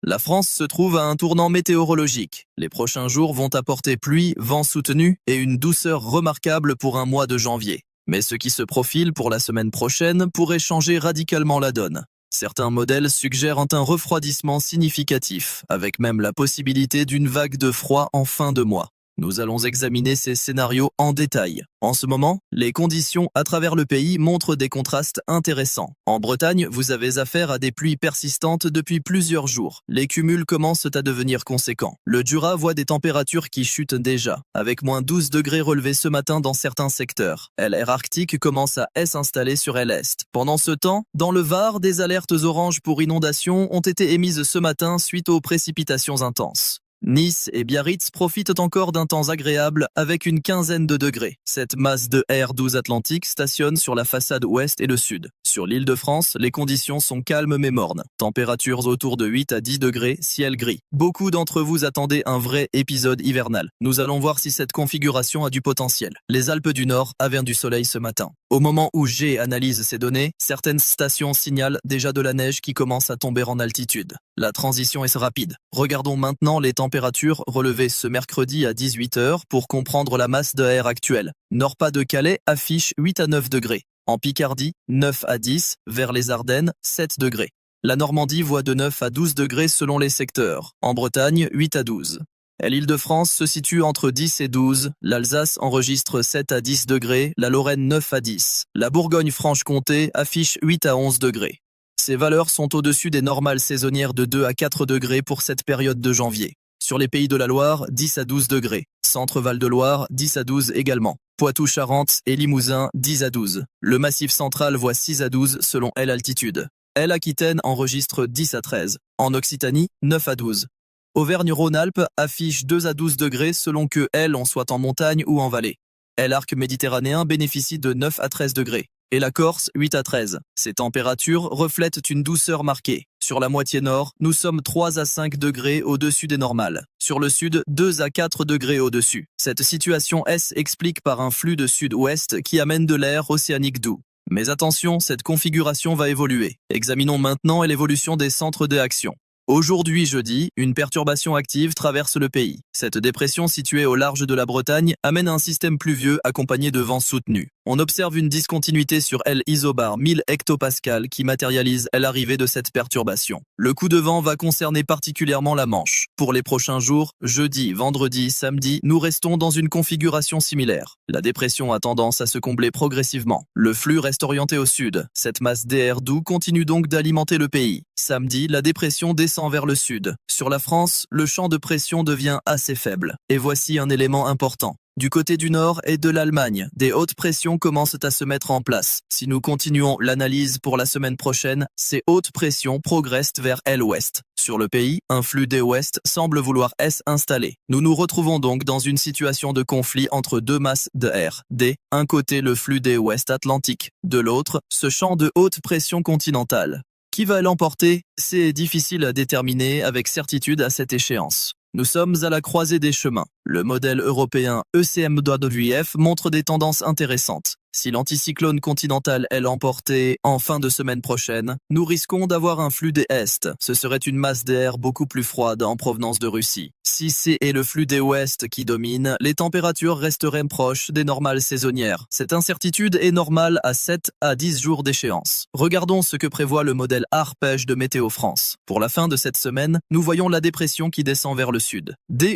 La France se trouve à un tournant météorologique. Les prochains jours vont apporter pluie, vent soutenu et une douceur remarquable pour un mois de janvier. Mais ce qui se profile pour la semaine prochaine pourrait changer radicalement la donne. Certains modèles suggèrent un refroidissement significatif, avec même la possibilité d'une vague de froid en fin de mois. Nous allons examiner ces scénarios en détail. En ce moment, les conditions à travers le pays montrent des contrastes intéressants. En Bretagne, vous avez affaire à des pluies persistantes depuis plusieurs jours. Les cumuls commencent à devenir conséquents. Le Jura voit des températures qui chutent déjà, avec moins 12 degrés relevés ce matin dans certains secteurs. L'air arctique commence à s'installer sur l'est. Pendant ce temps, dans le Var, des alertes oranges pour inondations ont été émises ce matin suite aux précipitations intenses. Nice et Biarritz profitent encore d'un temps agréable avec une quinzaine de degrés. Cette masse de air 12 Atlantique stationne sur la façade ouest et le sud. Sur l'île de France, les conditions sont calmes mais mornes. Températures autour de 8 à 10 degrés, ciel gris. Beaucoup d'entre vous attendaient un vrai épisode hivernal. Nous allons voir si cette configuration a du potentiel. Les Alpes du Nord avaient du soleil ce matin. Au moment où G analyse ces données, certaines stations signalent déjà de la neige qui commence à tomber en altitude. La transition est rapide. Regardons maintenant les températures relevées ce mercredi à 18h pour comprendre la masse de air actuelle. Nord-Pas-de-Calais affiche 8 à 9 degrés. En Picardie, 9 à 10, vers les Ardennes, 7 degrés. La Normandie voit de 9 à 12 degrés selon les secteurs. En Bretagne, 8 à 12. L'Île-de-France se situe entre 10 et 12, l'Alsace enregistre 7 à 10 degrés, la Lorraine 9 à 10. La Bourgogne-Franche-Comté affiche 8 à 11 degrés. Ces valeurs sont au-dessus des normales saisonnières de 2 à 4 degrés pour cette période de janvier. Sur les Pays de la Loire, 10 à 12 degrés. Centre-Val de Loire, 10 à 12 également. Poitou-Charentes et Limousin, 10 à 12. Le Massif central voit 6 à 12 selon l'altitude. L'Aquitaine enregistre 10 à 13. En Occitanie, 9 à 12. Auvergne-Rhône-Alpes affiche 2 à 12 degrés selon que on soit en montagne ou en vallée. L'arc méditerranéen bénéficie de 9 à 13 degrés. Et la Corse, 8 à 13. Ces températures reflètent une douceur marquée. Sur la moitié nord, nous sommes 3 à 5 degrés au-dessus des normales. Sur le sud, 2 à 4 degrés au-dessus. Cette situation explique par un flux de sud-ouest qui amène de l'air océanique doux. Mais attention, cette configuration va évoluer. Examinons maintenant l'évolution des centres de action. Aujourd'hui jeudi, une perturbation active traverse le pays. Cette dépression située au large de la Bretagne amène un système pluvieux accompagné de vents soutenus. On observe une discontinuité sur l'isobar 1000 hectopascales qui matérialise l'arrivée de cette perturbation. Le coup de vent va concerner particulièrement la Manche. Pour les prochains jours, jeudi, vendredi, samedi, nous restons dans une configuration similaire. La dépression a tendance à se combler progressivement. Le flux reste orienté au sud. Cette masse d'air doux continue donc d'alimenter le pays. Samedi, la dépression descend vers le sud. Sur la France, le champ de pression devient assez faible. Et voici un élément important. Du côté du nord et de l'Allemagne, des hautes pressions commencent à se mettre en place. Si nous continuons l'analyse pour la semaine prochaine, ces hautes pressions progressent vers l'ouest. Sur le pays, un flux d'est-ouest semble vouloir s'installer. Nous nous retrouvons donc dans une situation de conflit entre deux masses de air. D'un côté, le flux d'est-ouest atlantique. De l'autre, ce champ de haute pression continentale. Qui va l'emporter? C'est difficile à déterminer avec certitude à cette échéance. Nous sommes à la croisée des chemins. Le modèle européen ECMWF montre des tendances intéressantes. Si l'anticyclone continental est l'emporté en fin de semaine prochaine, nous risquons d'avoir un flux d'est. Ce serait une masse d'air beaucoup plus froide en provenance de Russie. Si c'est le flux d'ouest qui domine, les températures resteraient proches des normales saisonnières. Cette incertitude est normale à 7 à 10 jours d'échéance. Regardons ce que prévoit le modèle Arpège de Météo France. Pour la fin de cette semaine, nous voyons la dépression qui descend vers le sud.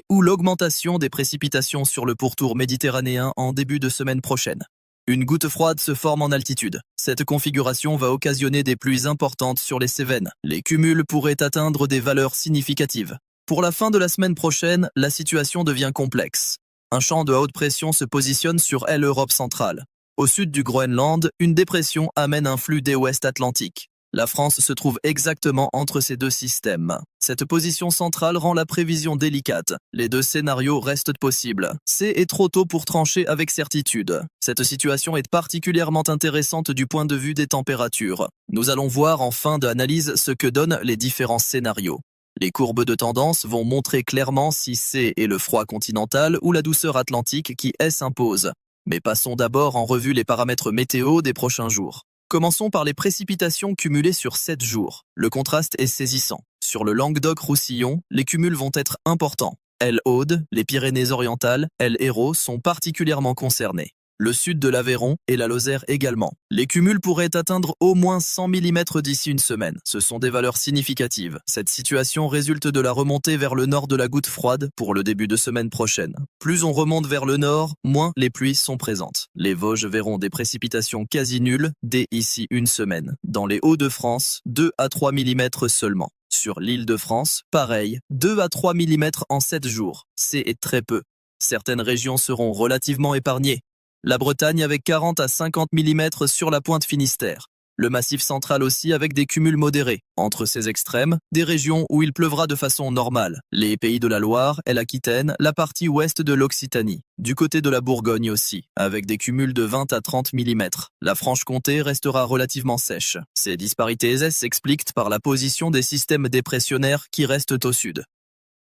Ou l'augmentation des précipitations sur le pourtour méditerranéen en début de semaine prochaine. Une goutte froide se forme en altitude. Cette configuration va occasionner des pluies importantes sur les Cévennes. Les cumuls pourraient atteindre des valeurs significatives. Pour la fin de la semaine prochaine, la situation devient complexe. Un champ de haute pression se positionne sur l'Europe centrale. Au sud du Groenland, une dépression amène un flux d'ouest atlantique. La France se trouve exactement entre ces deux systèmes. Cette position centrale rend la prévision délicate. Les deux scénarios restent possibles. C'est trop tôt pour trancher avec certitude. Cette situation est particulièrement intéressante du point de vue des températures. Nous allons voir en fin d'analyse ce que donnent les différents scénarios. Les courbes de tendance vont montrer clairement si c'est le froid continental ou la douceur atlantique qui s'impose. Mais passons d'abord en revue les paramètres météo des prochains jours. Commençons par les précipitations cumulées sur 7 jours. Le contraste est saisissant. Sur le Languedoc-Roussillon, les cumuls vont être importants. L'Aude, les Pyrénées-Orientales, l'Hérault sont particulièrement concernés. Le sud de l'Aveyron et la Lozère également. Les cumuls pourraient atteindre au moins 100 mm d'ici une semaine. Ce sont des valeurs significatives. Cette situation résulte de la remontée vers le nord de la goutte froide pour le début de semaine prochaine. Plus on remonte vers le nord, moins les pluies sont présentes. Les Vosges verront des précipitations quasi nulles dès ici une semaine. Dans les Hauts-de-France, 2 à 3 mm seulement. Sur l'Île-de-France, pareil, 2 à 3 mm en 7 jours. C'est très peu. Certaines régions seront relativement épargnées. La Bretagne avec 40 à 50 mm sur la pointe Finistère. Le Massif central aussi avec des cumuls modérés. Entre ces extrêmes, des régions où il pleuvra de façon normale. Les Pays de la Loire et l'Aquitaine, la partie ouest de l'Occitanie. Du côté de la Bourgogne aussi, avec des cumuls de 20 à 30 mm. La Franche-Comté restera relativement sèche. Ces disparités s'expliquent par la position des systèmes dépressionnaires qui restent au sud.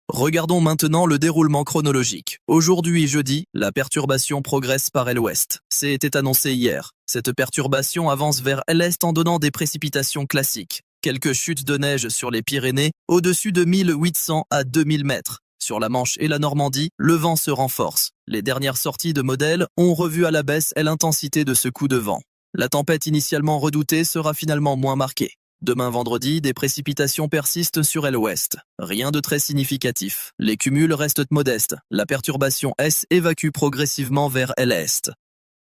Regardons maintenant le déroulement chronologique. Aujourd'hui jeudi, la perturbation progresse par l'ouest. C'était annoncé hier. Cette perturbation avance vers l'est en donnant des précipitations classiques. Quelques chutes de neige sur les Pyrénées, au-dessus de 1800 à 2000 mètres. Sur la Manche et la Normandie, le vent se renforce. Les dernières sorties de modèles ont revu à la baisse l'intensité de ce coup de vent. La tempête initialement redoutée sera finalement moins marquée. Demain vendredi, des précipitations persistent sur l'ouest. Rien de très significatif. Les cumuls restent modestes. La perturbation S évacue progressivement vers l'est.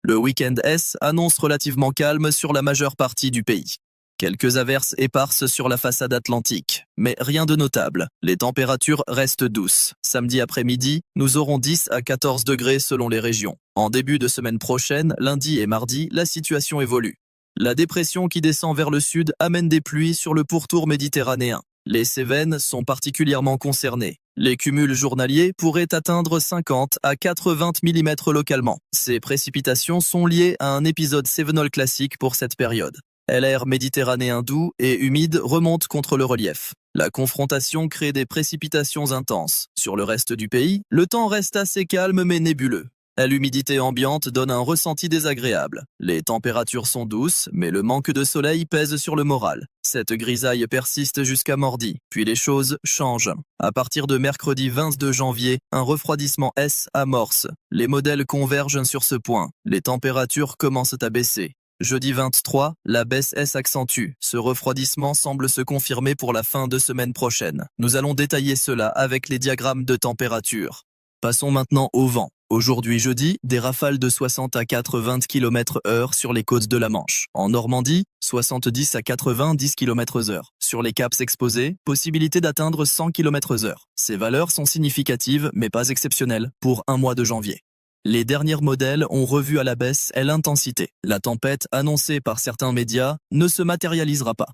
Le week-end S annonce relativement calme sur la majeure partie du pays. Quelques averses éparses sur la façade atlantique, mais rien de notable. Les températures restent douces. Samedi après-midi, nous aurons 10 à 14 degrés selon les régions. En début de semaine prochaine, lundi et mardi, la situation évolue. La dépression qui descend vers le sud amène des pluies sur le pourtour méditerranéen. Les Cévennes sont particulièrement concernées. Les cumuls journaliers pourraient atteindre 50 à 80 mm localement. Ces précipitations sont liées à un épisode cévenol classique pour cette période. L'air méditerranéen doux et humide remonte contre le relief. La confrontation crée des précipitations intenses. Sur le reste du pays, le temps reste assez calme mais nébuleux. L'humidité ambiante donne un ressenti désagréable. Les températures sont douces, mais le manque de soleil pèse sur le moral. Cette grisaille persiste jusqu'à mardi, puis les choses changent. À partir de mercredi 22 janvier, un refroidissement S amorce. Les modèles convergent sur ce point. Les températures commencent à baisser. Jeudi 23, la baisse S accentue. Ce refroidissement semble se confirmer pour la fin de semaine prochaine. Nous allons détailler cela avec les diagrammes de température. Passons maintenant au vent. Aujourd'hui jeudi, des rafales de 60 à 80 km/h sur les côtes de la Manche. En Normandie, 70 à 90 km/h. Sur les caps exposés, possibilité d'atteindre 100 km/h. Ces valeurs sont significatives mais pas exceptionnelles pour un mois de janvier. Les derniers modèles ont revu à la baisse l'intensité. La tempête annoncée par certains médias ne se matérialisera pas.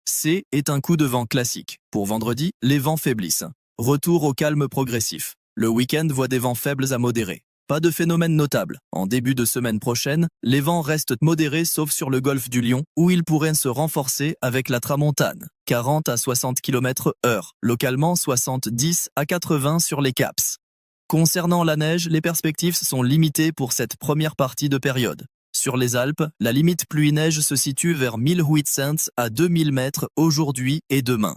C est un coup de vent classique. Pour vendredi, les vents faiblissent. Retour au calme progressif. Le week-end voit des vents faibles à modérés. Pas de phénomène notable. En début de semaine prochaine, les vents restent modérés sauf sur le golfe du Lion, où ils pourraient se renforcer avec la tramontane. 40 à 60 km/h. Localement, 70 à 80 sur les caps. Concernant la neige, les perspectives sont limitées pour cette première partie de période. Sur les Alpes, la limite pluie-neige se situe vers 1800 à 2000 mètres aujourd'hui et demain.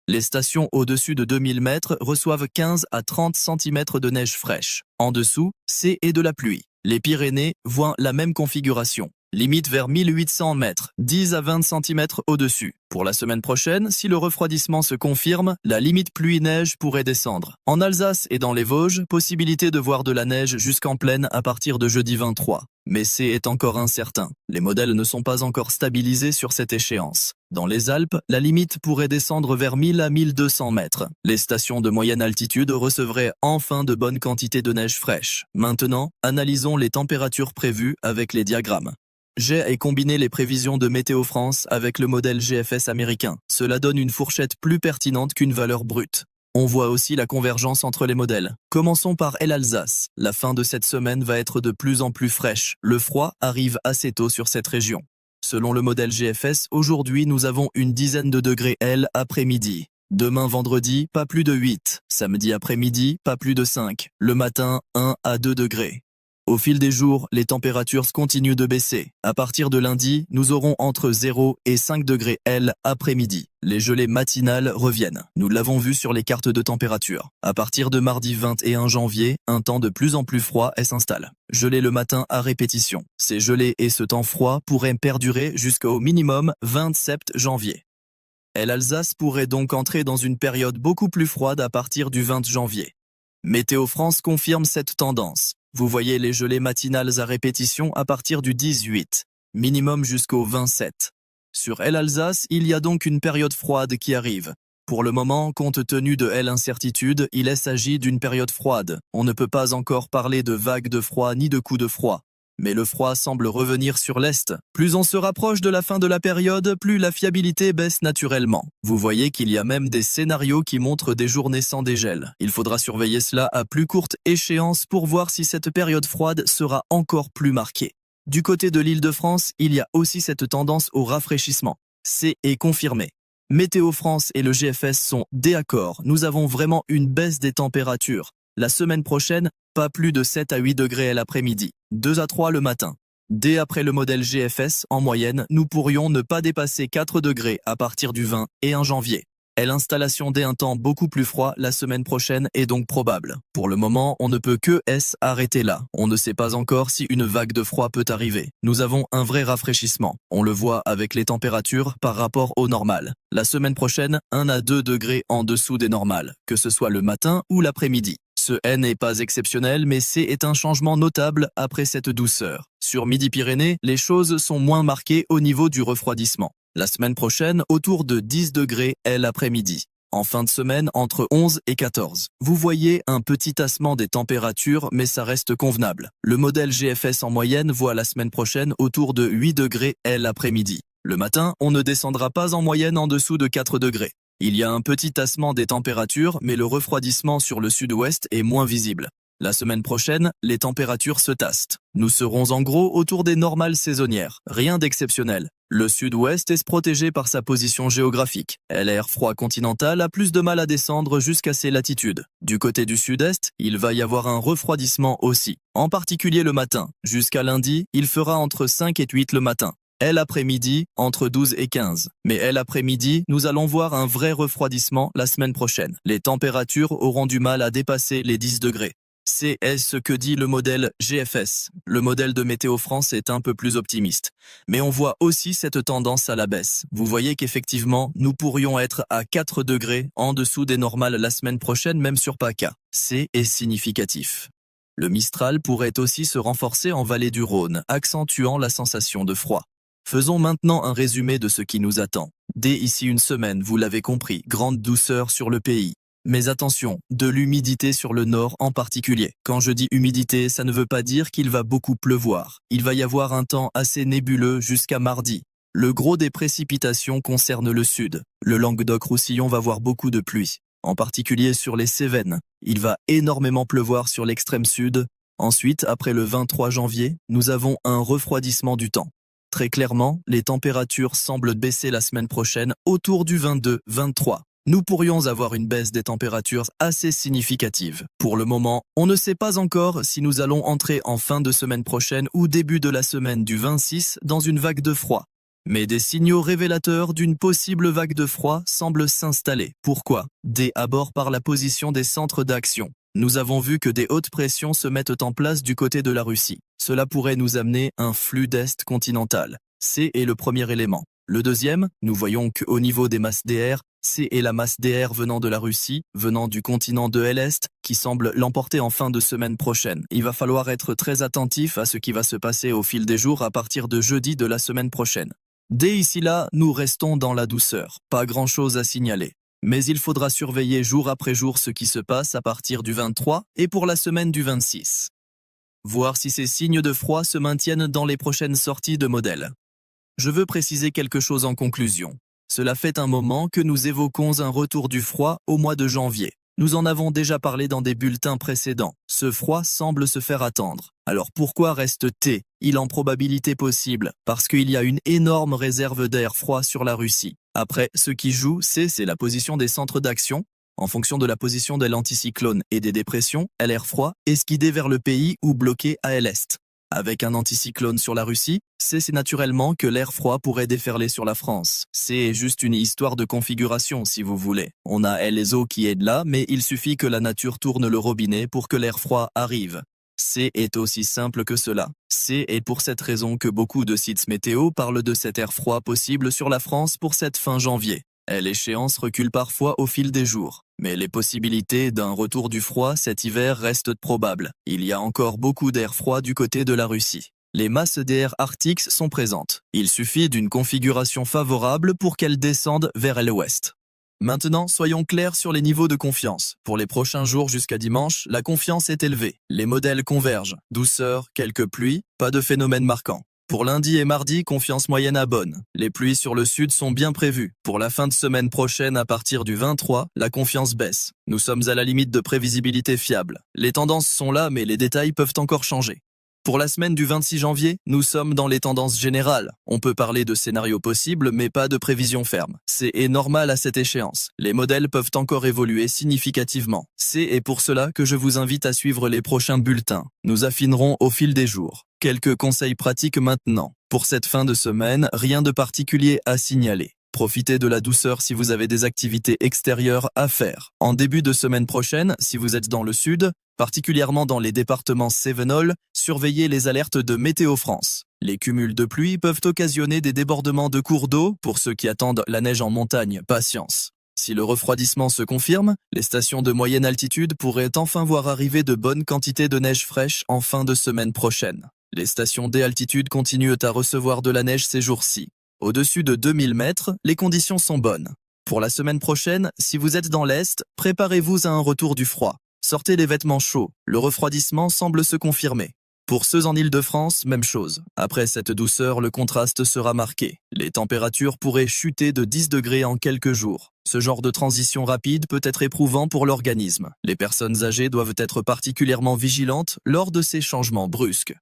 Les stations au-dessus de 2000 mètres reçoivent 15 à 30 cm de neige fraîche. En dessous, c'est de la pluie. Les Pyrénées voient la même configuration. Limite vers 1800 mètres, 10 à 20 cm au-dessus. Pour la semaine prochaine, si le refroidissement se confirme, la limite pluie-neige pourrait descendre. En Alsace et dans les Vosges, possibilité de voir de la neige jusqu'en plaine à partir de jeudi 23. Mais c'est encore incertain. Les modèles ne sont pas encore stabilisés sur cette échéance. Dans les Alpes, la limite pourrait descendre vers 1000 à 1200 mètres. Les stations de moyenne altitude recevraient enfin de bonnes quantités de neige fraîche. Maintenant, analysons les températures prévues avec les diagrammes. J'ai combiné les prévisions de Météo France avec le modèle GFS américain. Cela donne une fourchette plus pertinente qu'une valeur brute. On voit aussi la convergence entre les modèles. Commençons par l'Alsace. La fin de cette semaine va être de plus en plus fraîche. Le froid arrive assez tôt sur cette région. Selon le modèle GFS, aujourd'hui nous avons une dizaine de degrés L après-midi. Demain vendredi, pas plus de 8. Samedi après-midi, pas plus de 5. Le matin, 1 à 2 degrés. Au fil des jours, les températures continuent de baisser. À partir de lundi, nous aurons entre 0 et 5 degrés L après-midi. Les gelées matinales reviennent. Nous l'avons vu sur les cartes de température. À partir de mardi 21 janvier, un temps de plus en plus froid s'installe. Gelées le matin à répétition. Ces gelées et ce temps froid pourraient perdurer jusqu'au minimum 27 janvier. L'Alsace pourrait donc entrer dans une période beaucoup plus froide à partir du 20 janvier. Météo France confirme cette tendance. Vous voyez les gelées matinales à répétition à partir du 18, minimum jusqu'au 27. Sur l'Alsace, il y a donc une période froide qui arrive. Pour le moment, compte tenu de l'incertitude, il s'agit d'une période froide. On ne peut pas encore parler de vagues de froid ni de coups de froid. Mais le froid semble revenir sur l'Est. Plus on se rapproche de la fin de la période, plus la fiabilité baisse naturellement. Vous voyez qu'il y a même des scénarios qui montrent des journées sans dégel. Il faudra surveiller cela à plus courte échéance pour voir si cette période froide sera encore plus marquée. Du côté de l'Île-de-France, il y a aussi cette tendance au rafraîchissement. C'est confirmé. Météo France et le GFS sont d'accord. Nous avons vraiment une baisse des températures. La semaine prochaine, pas plus de 7 à 8 degrés l'après-midi, 2 à 3 le matin. Dès après le modèle GFS, en moyenne, nous pourrions ne pas dépasser 4 degrés à partir du 21 janvier. L'installation d'un temps beaucoup plus froid la semaine prochaine est donc probable. Pour le moment, on ne peut que s'arrêter là. On ne sait pas encore si une vague de froid peut arriver. Nous avons un vrai rafraîchissement. On le voit avec les températures par rapport au normal. La semaine prochaine, 1 à 2 degrés en dessous des normales, que ce soit le matin ou l'après-midi. Ce n'est pas exceptionnel, mais c'est un changement notable après cette douceur. Sur Midi-Pyrénées, les choses sont moins marquées au niveau du refroidissement. La semaine prochaine, autour de 10 degrés l'après-midi. En fin de semaine, entre 11 et 14. Vous voyez un petit tassement des températures, mais ça reste convenable. Le modèle GFS en moyenne voit la semaine prochaine autour de 8 degrés l'après-midi. Le matin, on ne descendra pas en moyenne en dessous de 4 degrés. Il y a un petit tassement des températures, mais le refroidissement sur le sud-ouest est moins visible. La semaine prochaine, les températures se tassent. Nous serons en gros autour des normales saisonnières, rien d'exceptionnel. Le sud-ouest est protégé par sa position géographique. L'air froid continental a plus de mal à descendre jusqu'à ses latitudes. Du côté du sud-est, il va y avoir un refroidissement aussi. En particulier le matin. Jusqu'à lundi, il fera entre 5 et 8 le matin. L'après-midi, entre 12 et 15. Mais l'après-midi, nous allons voir un vrai refroidissement la semaine prochaine. Les températures auront du mal à dépasser les 10 degrés. C'est ce que dit le modèle GFS. Le modèle de Météo France est un peu plus optimiste. Mais on voit aussi cette tendance à la baisse. Vous voyez qu'effectivement, nous pourrions être à 4 degrés en dessous des normales la semaine prochaine, même sur PACA. C'est significatif. Le Mistral pourrait aussi se renforcer en vallée du Rhône, accentuant la sensation de froid. Faisons maintenant un résumé de ce qui nous attend. Dès ici une semaine, vous l'avez compris, grande douceur sur le pays. Mais attention, de l'humidité sur le nord en particulier. Quand je dis humidité, ça ne veut pas dire qu'il va beaucoup pleuvoir. Il va y avoir un temps assez nébuleux jusqu'à mardi. Le gros des précipitations concerne le sud. Le Languedoc-Roussillon va voir beaucoup de pluie, en particulier sur les Cévennes. Il va énormément pleuvoir sur l'extrême sud. Ensuite, après le 23 janvier, nous avons un refroidissement du temps. Très clairement, les températures semblent baisser la semaine prochaine autour du 22-23. Nous pourrions avoir une baisse des températures assez significative. Pour le moment, on ne sait pas encore si nous allons entrer en fin de semaine prochaine ou début de la semaine du 26 dans une vague de froid. Mais des signaux révélateurs d'une possible vague de froid semblent s'installer. Pourquoi? Dès abord par la position des centres d'action. Nous avons vu que des hautes pressions se mettent en place du côté de la Russie. Cela pourrait nous amener un flux d'Est continental. C'est le premier élément. Le deuxième, nous voyons qu'au niveau des masses d'air, c'est la masse d'air venant de la Russie, venant du continent de l'Est, qui semble l'emporter en fin de semaine prochaine. Il va falloir être très attentif à ce qui va se passer au fil des jours à partir de jeudi de la semaine prochaine. Dès ici là, nous restons dans la douceur. Pas grand-chose à signaler. Mais il faudra surveiller jour après jour ce qui se passe à partir du 23 et pour la semaine du 26. Voir si ces signes de froid se maintiennent dans les prochaines sorties de modèles. Je veux préciser quelque chose en conclusion. Cela fait un moment que nous évoquons un retour du froid au mois de janvier. Nous en avons déjà parlé dans des bulletins précédents. Ce froid semble se faire attendre. Alors pourquoi reste-t-il en probabilité possible? Parce qu'il y a une énorme réserve d'air froid sur la Russie. Après, ce qui joue, c'est la position des centres d'action. En fonction de la position de l'anticyclone et des dépressions, l'air froid est guidé vers le pays ou bloqué à l'est. Avec un anticyclone sur la Russie, c'est naturellement que l'air froid pourrait déferler sur la France. C'est juste une histoire de configuration si vous voulez. On a les eaux qui aident là, mais il suffit que la nature tourne le robinet pour que l'air froid arrive. C'est aussi simple que cela. C'est pour cette raison que beaucoup de sites météo parlent de cet air froid possible sur la France pour cette fin janvier. L'échéance recule parfois au fil des jours, mais les possibilités d'un retour du froid cet hiver restent probables. Il y a encore beaucoup d'air froid du côté de la Russie. Les masses d'air arctiques sont présentes. Il suffit d'une configuration favorable pour qu'elles descendent vers l'ouest. Maintenant, soyons clairs sur les niveaux de confiance. Pour les prochains jours jusqu'à dimanche, la confiance est élevée. Les modèles convergent. Douceur, quelques pluies, pas de phénomène marquant. Pour lundi et mardi, confiance moyenne à bonne. Les pluies sur le sud sont bien prévues. Pour la fin de semaine prochaine, à partir du 23, la confiance baisse. Nous sommes à la limite de prévisibilité fiable. Les tendances sont là, mais les détails peuvent encore changer. Pour la semaine du 26 janvier, nous sommes dans les tendances générales. On peut parler de scénarios possibles, mais pas de prévisions fermes. C'est normal à cette échéance. Les modèles peuvent encore évoluer significativement. C'est pour cela que je vous invite à suivre les prochains bulletins. Nous affinerons au fil des jours. Quelques conseils pratiques maintenant. Pour cette fin de semaine, rien de particulier à signaler. Profitez de la douceur si vous avez des activités extérieures à faire. En début de semaine prochaine, si vous êtes dans le sud, particulièrement dans les départements Cévenol, surveillez les alertes de Météo France. Les cumuls de pluie peuvent occasionner des débordements de cours d'eau. Pour ceux qui attendent la neige en montagne, patience. Si le refroidissement se confirme, les stations de moyenne altitude pourraient enfin voir arriver de bonnes quantités de neige fraîche en fin de semaine prochaine. Les stations d'altitude continuent à recevoir de la neige ces jours-ci. Au-dessus de 2000 mètres, les conditions sont bonnes. Pour la semaine prochaine, si vous êtes dans l'Est, préparez-vous à un retour du froid. Sortez les vêtements chauds, le refroidissement semble se confirmer. Pour ceux en Île-de-France, même chose. Après cette douceur, le contraste sera marqué. Les températures pourraient chuter de 10 degrés en quelques jours. Ce genre de transition rapide peut être éprouvant pour l'organisme. Les personnes âgées doivent être particulièrement vigilantes lors de ces changements brusques.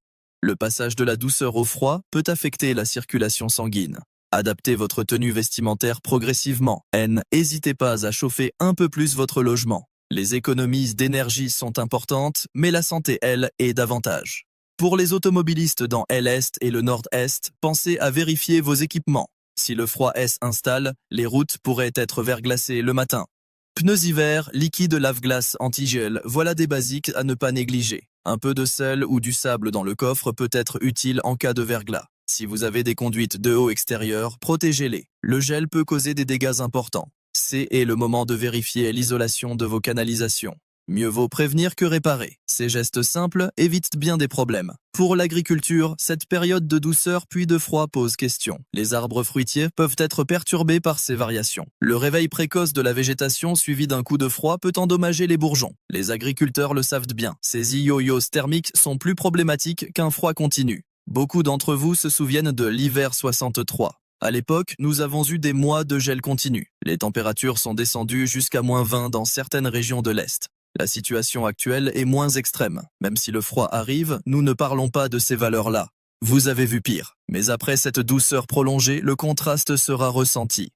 Le passage de la douceur au froid peut affecter la circulation sanguine. Adaptez votre tenue vestimentaire progressivement. N'hésitez pas à chauffer un peu plus votre logement. Les économies d'énergie sont importantes, mais la santé, elle, est davantage. Pour les automobilistes dans l'Est et le Nord-Est, pensez à vérifier vos équipements. Si le froid s'installe, les routes pourraient être verglacées le matin. Pneus hiver, liquide lave-glace anti-gel, voilà des basiques à ne pas négliger. Un peu de sel ou du sable dans le coffre peut être utile en cas de verglas. Si vous avez des conduites de eau extérieures, protégez-les. Le gel peut causer des dégâts importants. C'est le moment de vérifier l'isolation de vos canalisations. Mieux vaut prévenir que réparer. Ces gestes simples évitent bien des problèmes. Pour l'agriculture, cette période de douceur puis de froid pose question. Les arbres fruitiers peuvent être perturbés par ces variations. Le réveil précoce de la végétation suivi d'un coup de froid peut endommager les bourgeons. Les agriculteurs le savent bien. Ces yo-yos thermiques sont plus problématiques qu'un froid continu. Beaucoup d'entre vous se souviennent de l'hiver 63. À l'époque, nous avons eu des mois de gel continu. Les températures sont descendues jusqu'à -20 dans certaines régions de l'Est. La situation actuelle est moins extrême. Même si le froid arrive, nous ne parlons pas de ces valeurs-là. Vous avez vu pire. Mais après cette douceur prolongée, le contraste sera ressenti.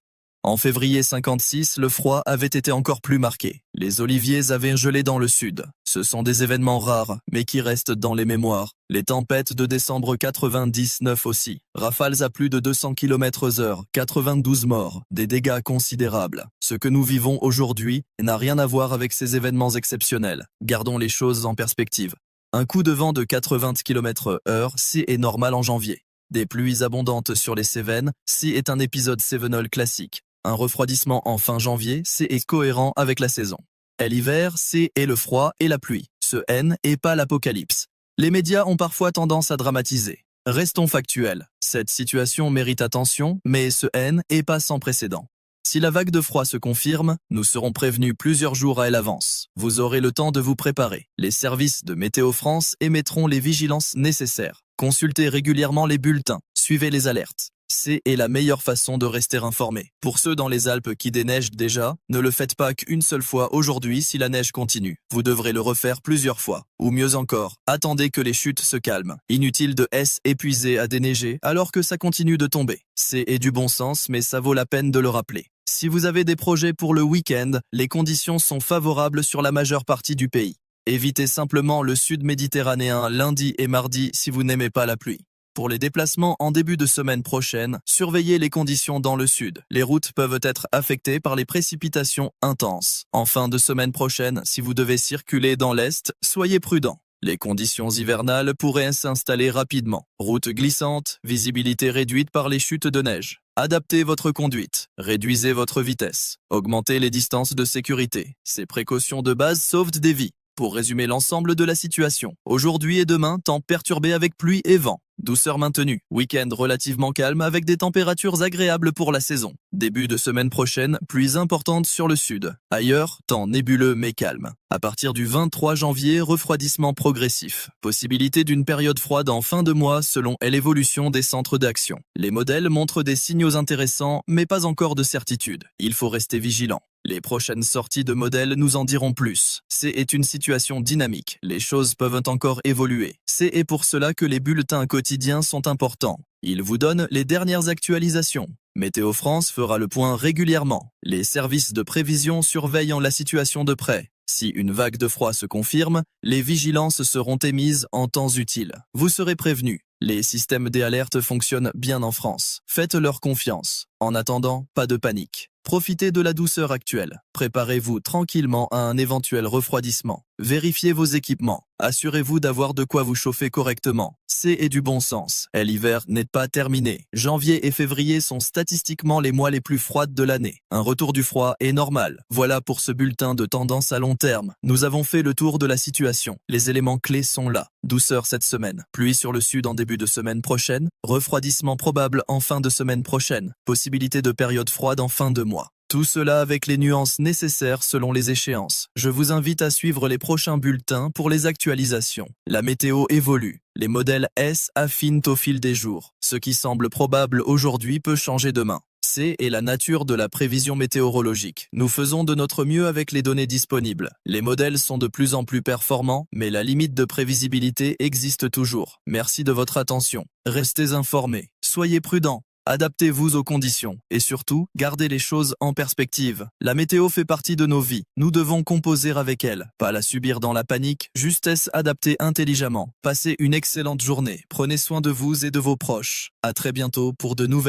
En février 56, le froid avait été encore plus marqué. Les oliviers avaient gelé dans le sud. Ce sont des événements rares, mais qui restent dans les mémoires. Les tempêtes de décembre 99 aussi. Rafales à plus de 200 km/h, 92 morts, des dégâts considérables. Ce que nous vivons aujourd'hui n'a rien à voir avec ces événements exceptionnels. Gardons les choses en perspective. Un coup de vent de 80 km/h, c'est normal en janvier. Des pluies abondantes sur les Cévennes, c'est un épisode Cévenol classique. Un refroidissement en fin janvier, c'est cohérent avec la saison. L'hiver, c'est le froid et la pluie. Ce n'est pas l'apocalypse. Les médias ont parfois tendance à dramatiser. Restons factuels. Cette situation mérite attention, mais ce n'est pas sans précédent. Si la vague de froid se confirme, nous serons prévenus plusieurs jours à l'avance. Vous aurez le temps de vous préparer. Les services de Météo France émettront les vigilances nécessaires. Consultez régulièrement les bulletins. Suivez les alertes. C'est la meilleure façon de rester informé. Pour ceux dans les Alpes qui déneigent déjà, ne le faites pas qu'une seule fois aujourd'hui si la neige continue. Vous devrez le refaire plusieurs fois. Ou mieux encore, attendez que les chutes se calment. Inutile de épuiser à déneiger alors que ça continue de tomber. C'est du bon sens, mais ça vaut la peine de le rappeler. Si vous avez des projets pour le week-end, les conditions sont favorables sur la majeure partie du pays. Évitez simplement le sud méditerranéen lundi et mardi si vous n'aimez pas la pluie. Pour les déplacements en début de semaine prochaine, surveillez les conditions dans le sud. Les routes peuvent être affectées par les précipitations intenses. En fin de semaine prochaine, si vous devez circuler dans l'est, soyez prudent. Les conditions hivernales pourraient s'installer rapidement. Route glissante, visibilité réduite par les chutes de neige. Adaptez votre conduite, réduisez votre vitesse, augmentez les distances de sécurité. Ces précautions de base sauvent des vies. Pour résumer l'ensemble de la situation, aujourd'hui et demain, temps perturbé avec pluie et vent. Douceur maintenue, week-end relativement calme avec des températures agréables pour la saison. Début de semaine prochaine, pluies importantes sur le sud. Ailleurs, temps nébuleux mais calme. À partir du 23 janvier, refroidissement progressif. Possibilité d'une période froide en fin de mois selon l'évolution des centres d'action. Les modèles montrent des signaux intéressants mais pas encore de certitude. Il faut rester vigilant. Les prochaines sorties de modèles nous en diront plus. C'est une situation dynamique. Les choses peuvent encore évoluer. C'est pour cela que les bulletins quotidiens sont importants. Ils vous donnent les dernières actualisations. Météo France fera le point régulièrement. Les services de prévision surveillent la situation de près. Si une vague de froid se confirme, les vigilances seront émises en temps utile. Vous serez prévenus. Les systèmes d'alertes fonctionnent bien en France. Faites-leur confiance. En attendant, pas de panique. Profitez de la douceur actuelle. Préparez-vous tranquillement à un éventuel refroidissement. Vérifiez vos équipements. Assurez-vous d'avoir de quoi vous chauffer correctement. C'est du bon sens. Et l'hiver n'est pas terminé. Janvier et février sont statistiquement les mois les plus froides de l'année. Un retour du froid est normal. Voilà pour ce bulletin de tendance à long terme. Nous avons fait le tour de la situation. Les éléments clés sont là. Douceur cette semaine. Pluie sur le sud en début de semaine prochaine. Refroidissement probable en fin de semaine prochaine. Possibilité de période froide en fin de mois. Tout cela avec les nuances nécessaires selon les échéances. Je vous invite à suivre les prochains bulletins pour les actualisations. La météo évolue. Les modèles S affinent au fil des jours. Ce qui semble probable aujourd'hui peut changer demain. C'est la nature de la prévision météorologique. Nous faisons de notre mieux avec les données disponibles. Les modèles sont de plus en plus performants, mais la limite de prévisibilité existe toujours. Merci de votre attention. Restez informés. Soyez prudents. Adaptez-vous aux conditions et surtout, gardez les choses en perspective. La météo fait partie de nos vies. Nous devons composer avec elle, pas la subir dans la panique, justesse adapter intelligemment. Passez une excellente journée. Prenez soin de vous et de vos proches. À très bientôt pour de nouvelles